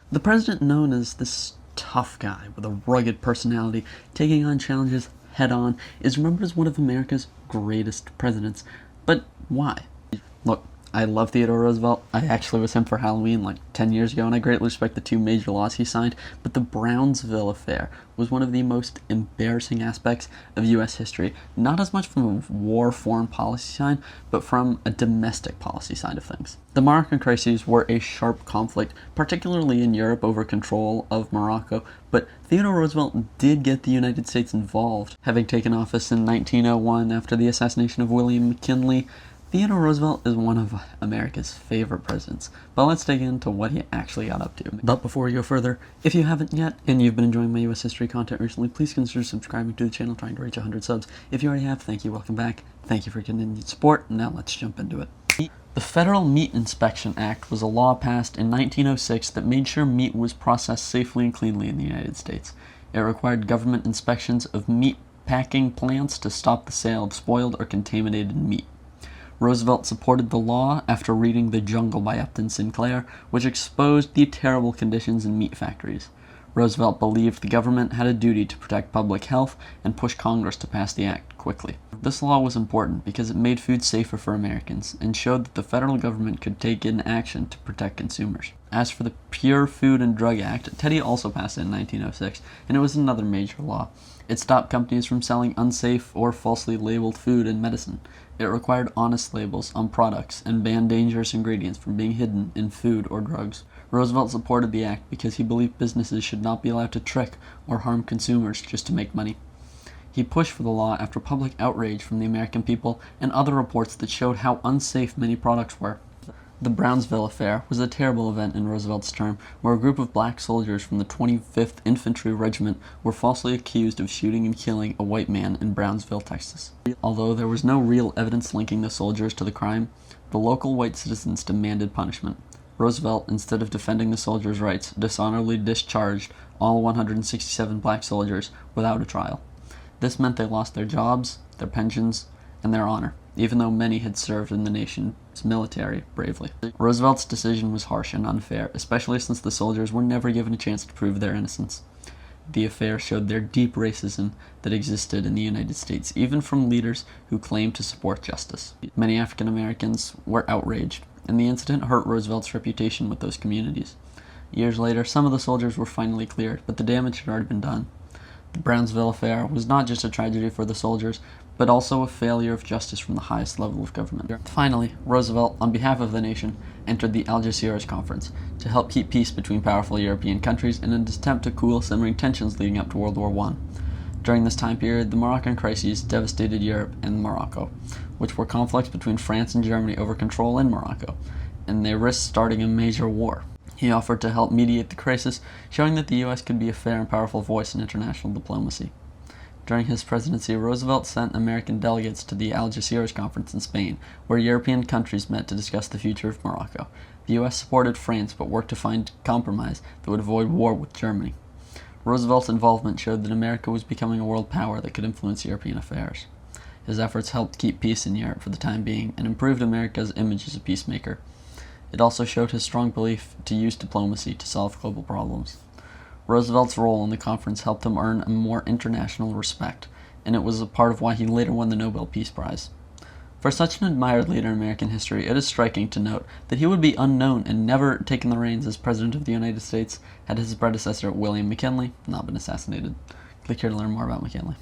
The president, known as this tough guy with a rugged personality, taking on challenges head-on, is remembered as one of America's greatest presidents. But why? Look, I love Theodore Roosevelt. I actually was him for Halloween like 10 years ago, and I greatly respect the two major laws he signed, but the Brownsville Affair was one of the most embarrassing aspects of U.S. history, not as much from a war foreign policy side, but from a domestic policy side of things. The Moroccan Crises were a sharp conflict, particularly in Europe over control of Morocco, but Theodore Roosevelt did get the United States involved. Having taken office in 1901 after the assassination of William McKinley, Theodore Roosevelt is one of America's favorite presidents, but let's dig into what he actually got up to. But before we go further, if you haven't yet, and you've been enjoying my US history content recently, please consider subscribing to the channel, trying to reach 100 subs. If you already have, thank you, welcome back. Thank you for continued support. Now let's jump into it. The Federal Meat Inspection Act was a law passed in 1906 that made sure meat was processed safely and cleanly in the United States. It required government inspections of meat packing plants to stop the sale of spoiled or contaminated meat. Roosevelt supported the law after reading The Jungle by Upton Sinclair, which exposed the terrible conditions in meat factories. Roosevelt believed the government had a duty to protect public health and pushed Congress to pass the act quickly. This law was important because it made food safer for Americans and showed that the federal government could take in action to protect consumers. As for the Pure Food and Drug Act, Teddy also passed it in 1906, and it was another major law. It stopped companies from selling unsafe or falsely labeled food and medicine. It required honest labels on products and banned dangerous ingredients from being hidden in food or drugs. Roosevelt supported the act because he believed businesses should not be allowed to trick or harm consumers just to make money. He pushed for the law after public outrage from the American people and other reports that showed how unsafe many products were. The Brownsville Affair was a terrible event in Roosevelt's term, where a group of black soldiers from the 25th Infantry Regiment were falsely accused of shooting and killing a white man in Brownsville, Texas. Although there was no real evidence linking the soldiers to the crime, the local white citizens demanded punishment. Roosevelt, instead of defending the soldiers' rights, dishonorably discharged all 167 black soldiers without a trial. This meant they lost their jobs, their pensions, and their honor, even though many had served in the nation's military bravely. Roosevelt's decision was harsh and unfair, especially since the soldiers were never given a chance to prove their innocence. The affair showed their deep racism that existed in the United States, even from leaders who claimed to support justice. Many African Americans were outraged, and the incident hurt Roosevelt's reputation with those communities. Years later, some of the soldiers were finally cleared, but the damage had already been done. The Brownsville Affair was not just a tragedy for the soldiers, but also a failure of justice from the highest level of government. Finally, Roosevelt, on behalf of the nation, entered the Algeciras Conference to help keep peace between powerful European countries in an attempt to cool simmering tensions leading up to World War I. During this time period, the Moroccan Crises devastated Europe and Morocco, which were conflicts between France and Germany over control in Morocco, and they risked starting a major war. He offered to help mediate the crisis, showing that the U.S. could be a fair and powerful voice in international diplomacy. During his presidency, Roosevelt sent American delegates to the Algeciras Conference in Spain, where European countries met to discuss the future of Morocco. The U.S. supported France, but worked to find a compromise that would avoid war with Germany. Roosevelt's involvement showed that America was becoming a world power that could influence European affairs. His efforts helped keep peace in Europe for the time being, and improved America's image as a peacemaker. It also showed his strong belief to use diplomacy to solve global problems. Roosevelt's role in the conference helped him earn a more international respect, and it was a part of why he later won the Nobel Peace Prize. For such an admired leader in American history, it is striking to note that he would be unknown and never taken the reins as President of the United States had his predecessor, William McKinley, not been assassinated. Click here to learn more about McKinley.